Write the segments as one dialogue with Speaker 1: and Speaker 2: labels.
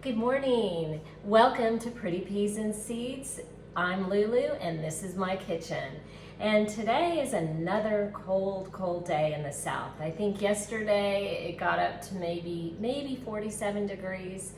Speaker 1: Good morning. Welcome to Pretty Peas and Seeds. I'm Lulu and this is my kitchen. And today is another cold day in the south. I think yesterday it got up to maybe 47 degrees.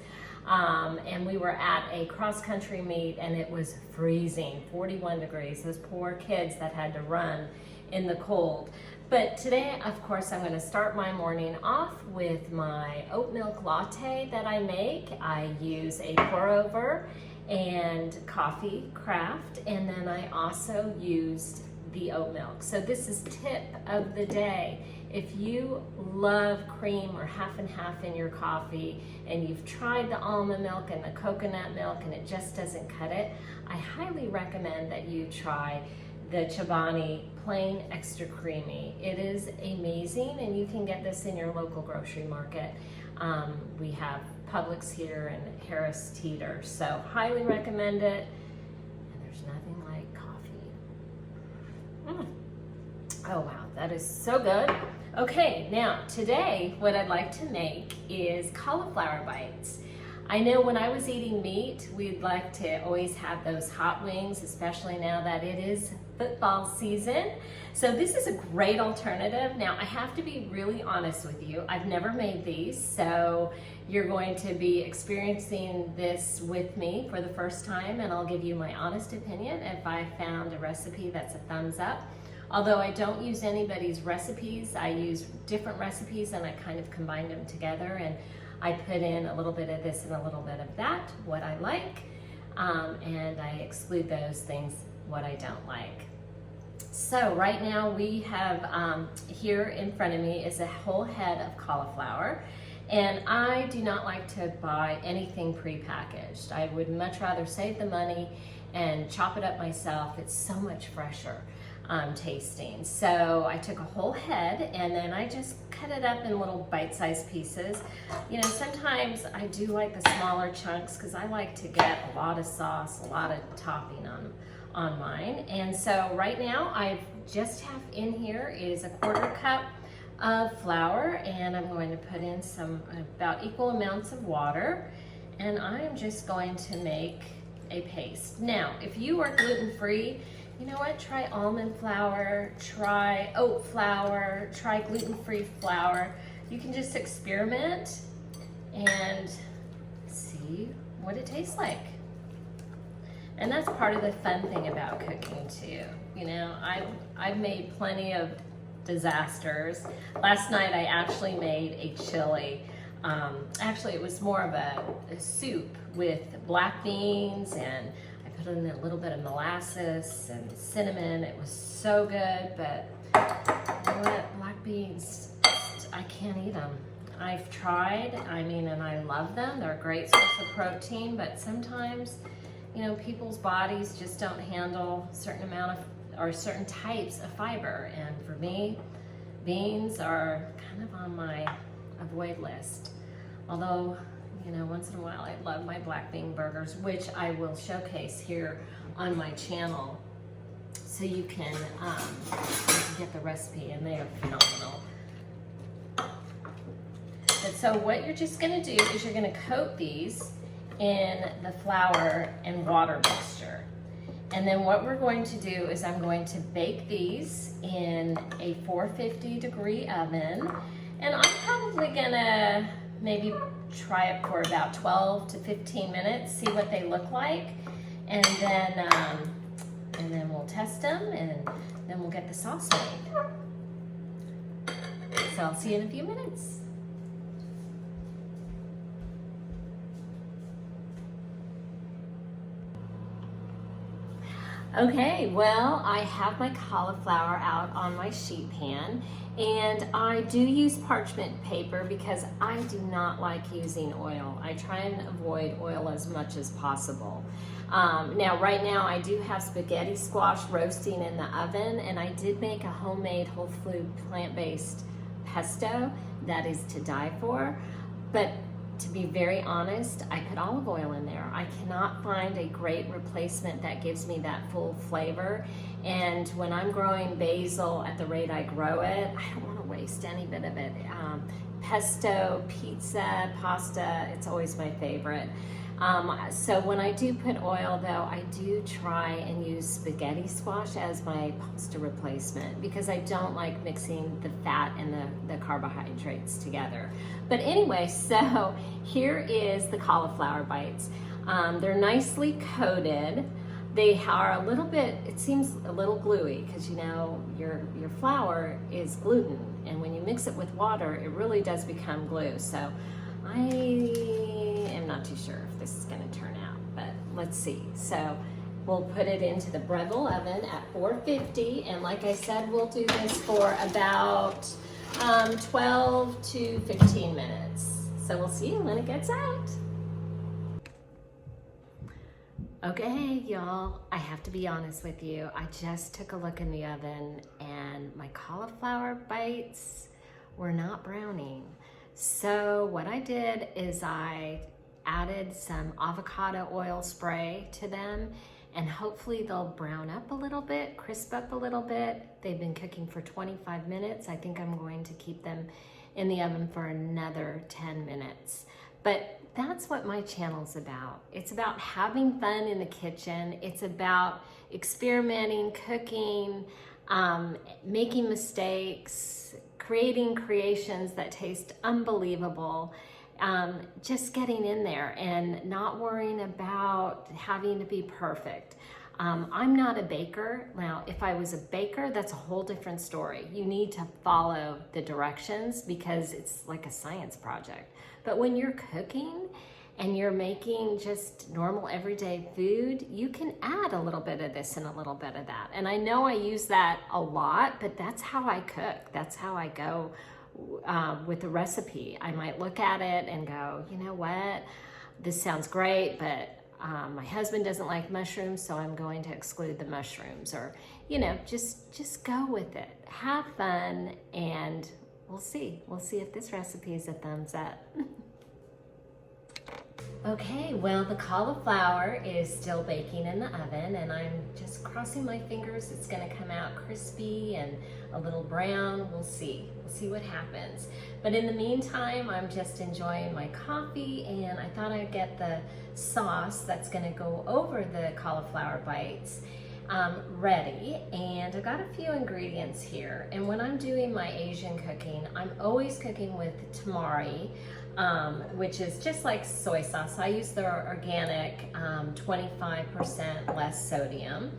Speaker 1: And we were at a cross-country meet and it was freezing, 41 degrees. Those poor kids that had to run in the cold. But today, of course, I'm going to start my morning off with my oat milk latte that I make. I use a pour over and coffee craft, and then I also used the oat milk. So this is tip of the day. If you love cream or half and half in your coffee and you've tried the almond milk and the coconut milk and it just doesn't cut it, I highly recommend that you try the Chobani plain extra creamy. It is amazing, and you can get this in your local grocery market. We have Publix here and Harris Teeter, so highly recommend it. And there's nothing like coffee. Oh wow, that is so good. Okay, now today what I'd like to make is cauliflower bites. I know when I was eating meat, we'd like to always have those hot wings, especially now that it is football season. So this is a great alternative. Now I have to be really honest with you. I've never made these, so you're going to be experiencing this with me for the first time, and I'll give you my honest opinion if I found a recipe that's a thumbs up. Although I don't use anybody's recipes, I use different recipes and I kind of combine them together, and I put in a little bit of this and a little bit of that, what I like, and I exclude those things, what I don't like. So right now we have, here in front of me is a whole head of cauliflower, and I do not like to buy anything prepackaged. I would much rather save the money and chop it up myself. It's so much fresher tasting. So I took a whole head and then I just cut it up in little bite-sized pieces. You know, sometimes I do like the smaller chunks because I like to get a lot of sauce, a lot of topping on mine. And so right now I just have in here is a 1/4 cup of flour, and I'm going to put in some about equal amounts of water, and I'm just going to make a paste. Now, if you are gluten-free, you know what, try almond flour, try oat flour, try gluten-free flour. You can just experiment and see what it tastes like. And that's part of the fun thing about cooking too. You know, I've made plenty of disasters. Last night I actually made a chili. Actually it was more of a soup with black beans, and I put in a little bit of molasses and cinnamon. It was so good, but you know what? Black beans, I can't eat them. I've tried, and I love them. They're a great source of protein, but sometimes, you know, people's bodies just don't handle certain amount of, or certain types of fiber. And for me, beans are kind of on my avoid list. Although, you know, once in a while I love my black bean burgers, which I will showcase here on my channel, so you can get the recipe, and they are phenomenal. But so what you're just gonna do is you're gonna coat these in the flour and water mixture. And then what we're going to do is I'm going to bake these in a 450 degree oven, and I'm probably gonna maybe try it for about 12 to 15 minutes, see what they look like, and then we'll test them, and then we'll get the sauce made. So I'll see you in a few minutes. Okay, well, I have my cauliflower out on my sheet pan, and I do use parchment paper because I do not like using oil. I try and avoid oil as much as possible. Now, right now, I do have spaghetti squash roasting in the oven, and I did make a homemade whole food plant-based pesto that is to die for, but to be very honest, I put olive oil in there. I cannot find a great replacement that gives me that full flavor. And when I'm growing basil at the rate I grow it, I don't want to waste taste any bit of it. Pesto, pizza, pasta, it's always my favorite. So when I do put oil though, I do try and use spaghetti squash as my pasta replacement because I don't like mixing the fat and the carbohydrates together. But anyway, so here is the cauliflower bites. They're nicely coated. They are a little bit, it seems a little gluey because you know your flour is gluten, and when you mix it with water, it really does become glue. So I am not too sure if this is going to turn out, but let's see. So we'll put it into the Breville oven at 450, and like I said, we'll do this for about 12 to 15 minutes. So we'll see you when it gets out. Okay, y'all, I have to be honest with you. I just took a look in the oven and my cauliflower bites were not browning. So what I did is I added some avocado oil spray to them, and hopefully they'll brown up a little bit, crisp up a little bit. They've been cooking for 25 minutes. I think I'm going to keep them in the oven for another 10 minutes. But that's what my channel's about. It's about having fun in the kitchen. It's about experimenting, cooking, making mistakes, creating creations that taste unbelievable, just getting in there and not worrying about having to be perfect. I'm not a baker. Now, if I was a baker, that's a whole different story. You need to follow the directions because it's like a science project. But when you're cooking and you're making just normal everyday food, you can add a little bit of this and a little bit of that. And I know I use that a lot, but that's how I cook. That's how I go with the recipe. I might look at it and go, you know what, this sounds great, but my husband doesn't like mushrooms, so I'm going to exclude the mushrooms. Or, you know, just go with it. Have fun, and we'll see. We'll see if this recipe is a thumbs up. Okay, well, the cauliflower is still baking in the oven, and I'm just crossing my fingers. It's gonna come out crispy and a little brown. We'll see. We'll see what happens. But in the meantime, I'm just enjoying my coffee, and I thought I'd get the sauce that's gonna go over the cauliflower bites ready. And I've got a few ingredients here. And when I'm doing my Asian cooking, I'm always cooking with tamari, which is just like soy sauce. I use the organic 25% less sodium.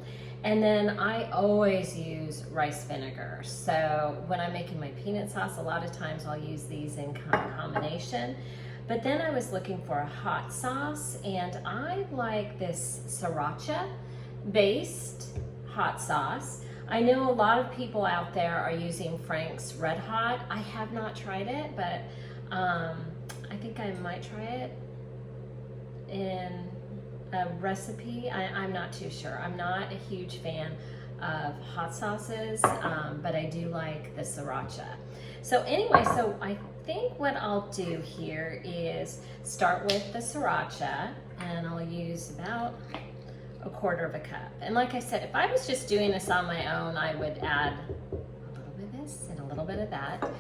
Speaker 1: And then I always use rice vinegar. So when I'm making my peanut sauce, a lot of times I'll use these in combination. But then I was looking for a hot sauce, and I like this sriracha based hot sauce. I know a lot of people out there are using Frank's Red Hot. I have not tried it, but I think I might try it in a recipe. I'm not too sure. I'm not a huge fan of hot sauces, but I do like the sriracha. So anyway, so I think what I'll do here is start with the sriracha, and I'll use about a quarter of a cup. And like I said, if I was just doing this on my own, I would add a little bit of this and a little bit of that.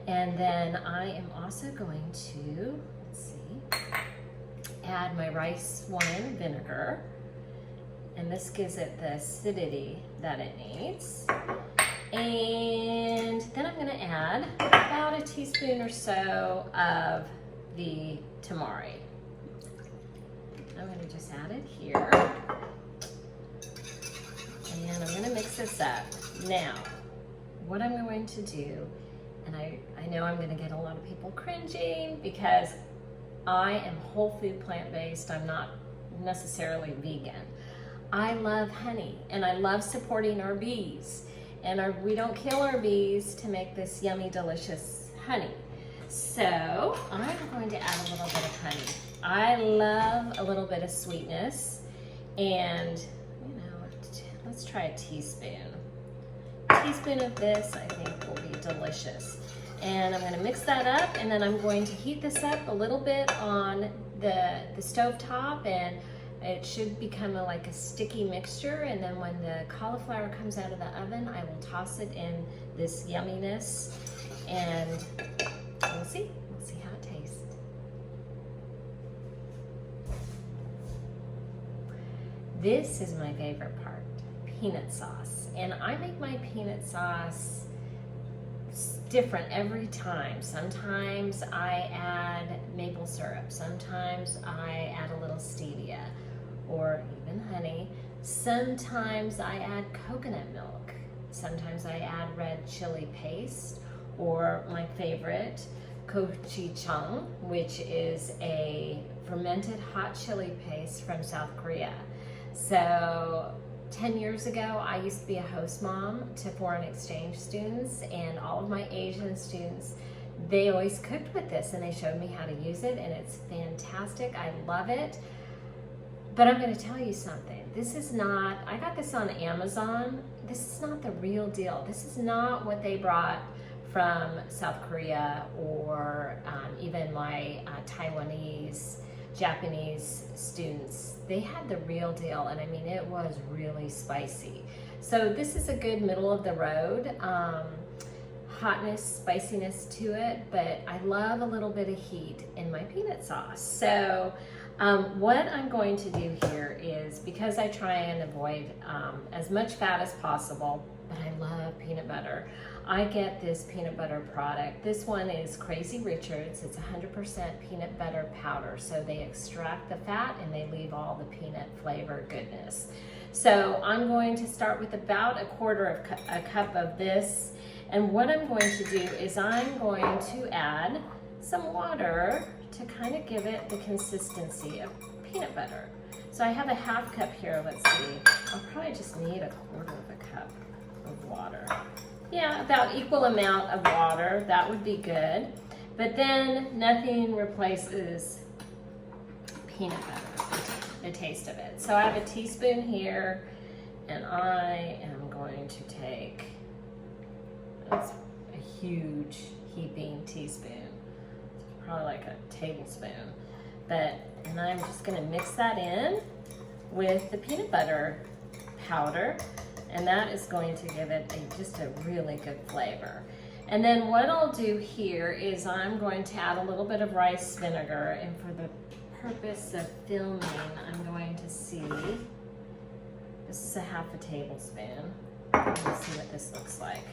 Speaker 1: And then I am also going to, let's see, add my rice wine vinegar. And this gives it the acidity that it needs. And then I'm gonna add about a teaspoon or so of the tamari. I'm gonna just add it here. And I'm gonna mix this up. Now, what I'm going to do, and I know I'm gonna get a lot of people cringing because I am whole food plant-based. I'm not necessarily vegan. I love honey, and I love supporting our bees. And we don't kill our bees to make this yummy, delicious honey. So I'm going to add a little bit of honey. I love a little bit of sweetness, and you know, let's try a teaspoon. A teaspoon of this, I think, will be delicious. And I'm gonna mix that up, and then I'm going to heat this up a little bit on the stove top, and It should become like a sticky mixture, and then when the cauliflower comes out of the oven, I will toss it in this yumminess, and we'll see how it tastes. This is my favorite part, peanut sauce. And I make my peanut sauce different every time. Sometimes I add maple syrup. Sometimes I add a little stevia or even honey. Sometimes I add coconut milk. Sometimes I add red chili paste, or my favorite, gochujang, which is a fermented hot chili paste from South Korea. So 10 years ago, I used to be a host mom to foreign exchange students, and all of my Asian students, they always cooked with this, and they showed me how to use it, and it's fantastic. I love it. But I'm going to tell you something. This is not, I got this on Amazon. This is not the real deal. This is not what they brought from South Korea, or even my Taiwanese, Japanese students. They had the real deal, and I mean, it was really spicy. So this is a good middle of the road hotness, spiciness to it, but I love a little bit of heat in my peanut sauce. So what I'm going to do here is, because I try and avoid as much fat as possible, but I love peanut butter, I get this peanut butter product. This one is Crazy Richards. It's 100% peanut butter powder. So they extract the fat and they leave all the peanut flavor goodness. So I'm going to start with about a cup of this. And what I'm going to do is I'm going to add some water to kind of give it the consistency of peanut butter. So I have a half cup here, let's see. I'll probably just need a quarter of a cup of water. Yeah, about equal amount of water, that would be good. But then nothing replaces peanut butter, the taste of it. So I have a teaspoon here, and I am going to take, that's a huge heaping teaspoon. It's probably like a tablespoon. And I'm just gonna mix that in with the peanut butter powder. And that is going to give it just a really good flavor. And then what I'll do here is I'm going to add a little bit of rice vinegar, and for the purpose of filming, I'm going to see, this is a half a tablespoon. Let's see what this looks like.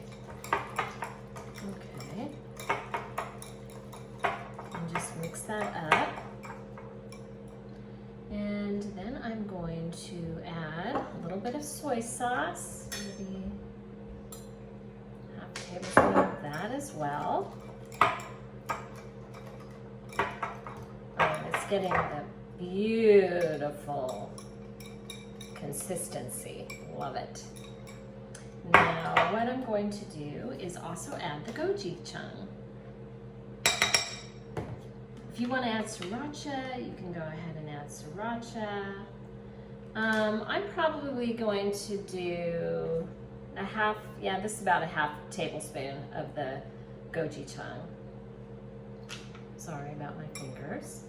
Speaker 1: Okay. And just mix that up. And then I'm going to add a little bit of soy sauce, maybe half a tablespoon of that as well. It's getting the beautiful consistency. Love it. Now, what I'm going to do is also add the gochujang. If you want to add sriracha, you can go ahead and add sriracha. I'm probably going to do a half, yeah, this is about a half tablespoon of the gochujang. Sorry about my fingers.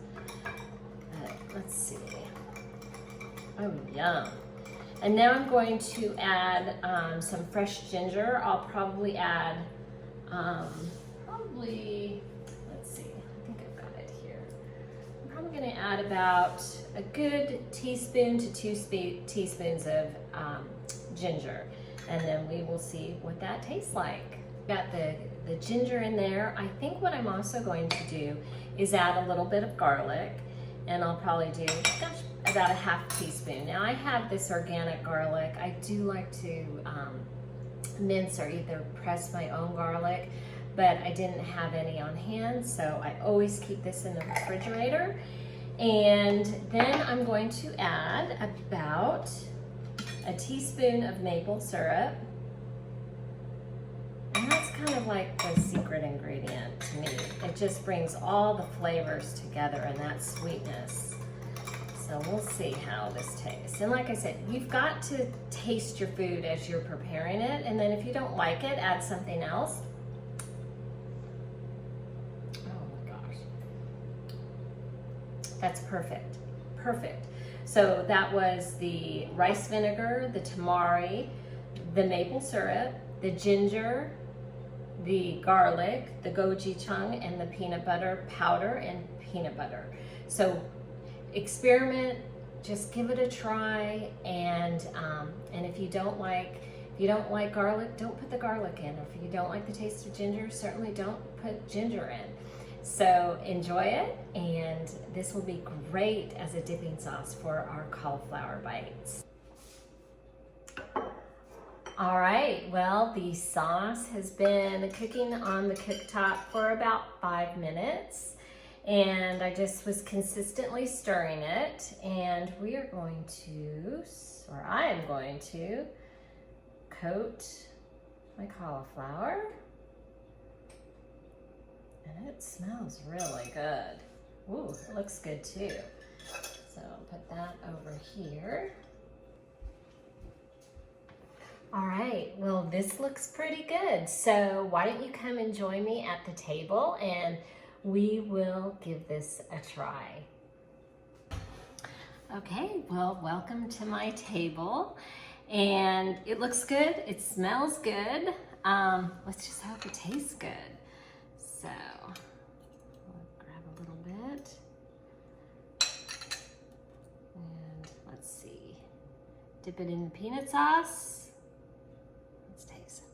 Speaker 1: Let's see. Oh, yum. And now I'm going to add some fresh ginger. I'll probably add, I'm going to add about a good teaspoon to 2 teaspoons of ginger, and then we will see what that tastes like. Got the ginger in there. I think what I'm also going to do is add a little bit of garlic, and I'll probably do, about a half teaspoon. Now I have this organic garlic. I do like to mince or either press my own garlic, but I didn't have any on hand, so I always keep this in the refrigerator. And then I'm going to add about a teaspoon of maple syrup. And that's kind of like the secret ingredient to me. It just brings all the flavors together and that sweetness. So we'll see how this tastes. And like I said, you've got to taste your food as you're preparing it, and then if you don't like it, add something else. That's perfect, perfect. So that was the rice vinegar, the tamari, the maple syrup, the ginger, the garlic, the gochujang, and the peanut butter powder and peanut butter. So experiment, just give it a try, and if you don't like garlic, don't put the garlic in. If you don't like the taste of ginger, certainly don't put ginger in. So enjoy it, and this will be great as a dipping sauce for our cauliflower bites. All right, well, the sauce has been cooking on the cooktop for about 5 minutes, and I just was consistently stirring it, and we are going to, or I am going to, coat my cauliflower. And it smells really good. Ooh, it looks good too. So I'll put that over here. All right, well, this looks pretty good. So why don't you come and join me at the table, and we will give this a try. Okay, well, welcome to my table. And it looks good, it smells good. Let's just hope it tastes good. So, we'll grab a little bit. And let's see. Dip it in the peanut sauce. Let's taste it.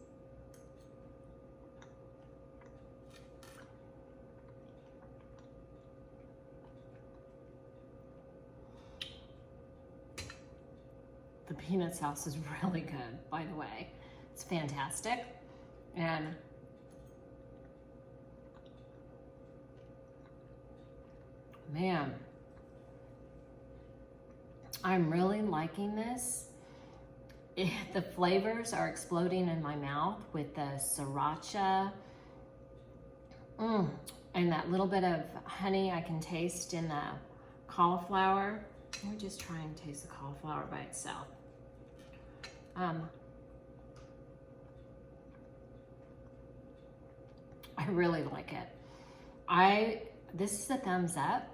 Speaker 1: The peanut sauce is really good, by the way. It's fantastic. And man, I'm really liking this. The flavors are exploding in my mouth with the sriracha. And that little bit of honey I can taste in the cauliflower. Let me just try and taste the cauliflower by itself. I really like it. This is a thumbs up.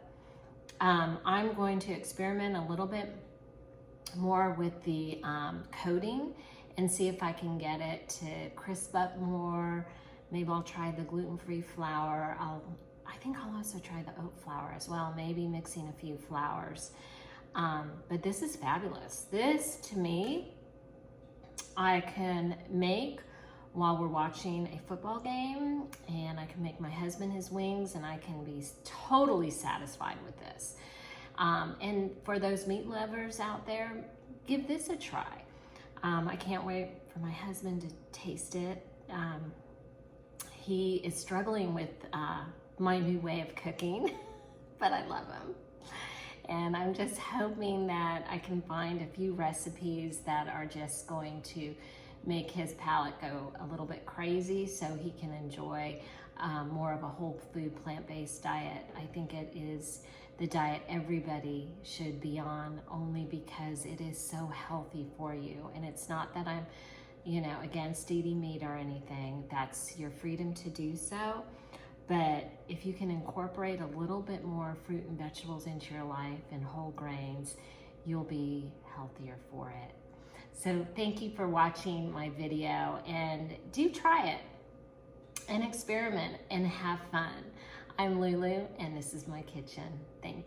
Speaker 1: I'm going to experiment a little bit more with the coating and see if I can get it to crisp up more. Maybe I'll try the gluten-free flour. I think I'll also try the oat flour as well, maybe mixing a few flours. But this is fabulous. This, to me, I can make while we're watching a football game, and I can make my husband his wings, and I can be totally satisfied with this. And for those meat lovers out there, give this a try. I can't wait for my husband to taste it. He is struggling with my new way of cooking, but I love him. And I'm just hoping that I can find a few recipes that are just going to make his palate go a little bit crazy so he can enjoy more of a whole food plant-based diet. I think it is the diet everybody should be on, only because it is so healthy for you. And it's not that I'm, against eating meat or anything. That's your freedom to do so. But if you can incorporate a little bit more fruit and vegetables into your life and whole grains, you'll be healthier for it. So thank you for watching my video, and do try it and experiment and have fun. I'm Lulu, and this is my kitchen. Thank you.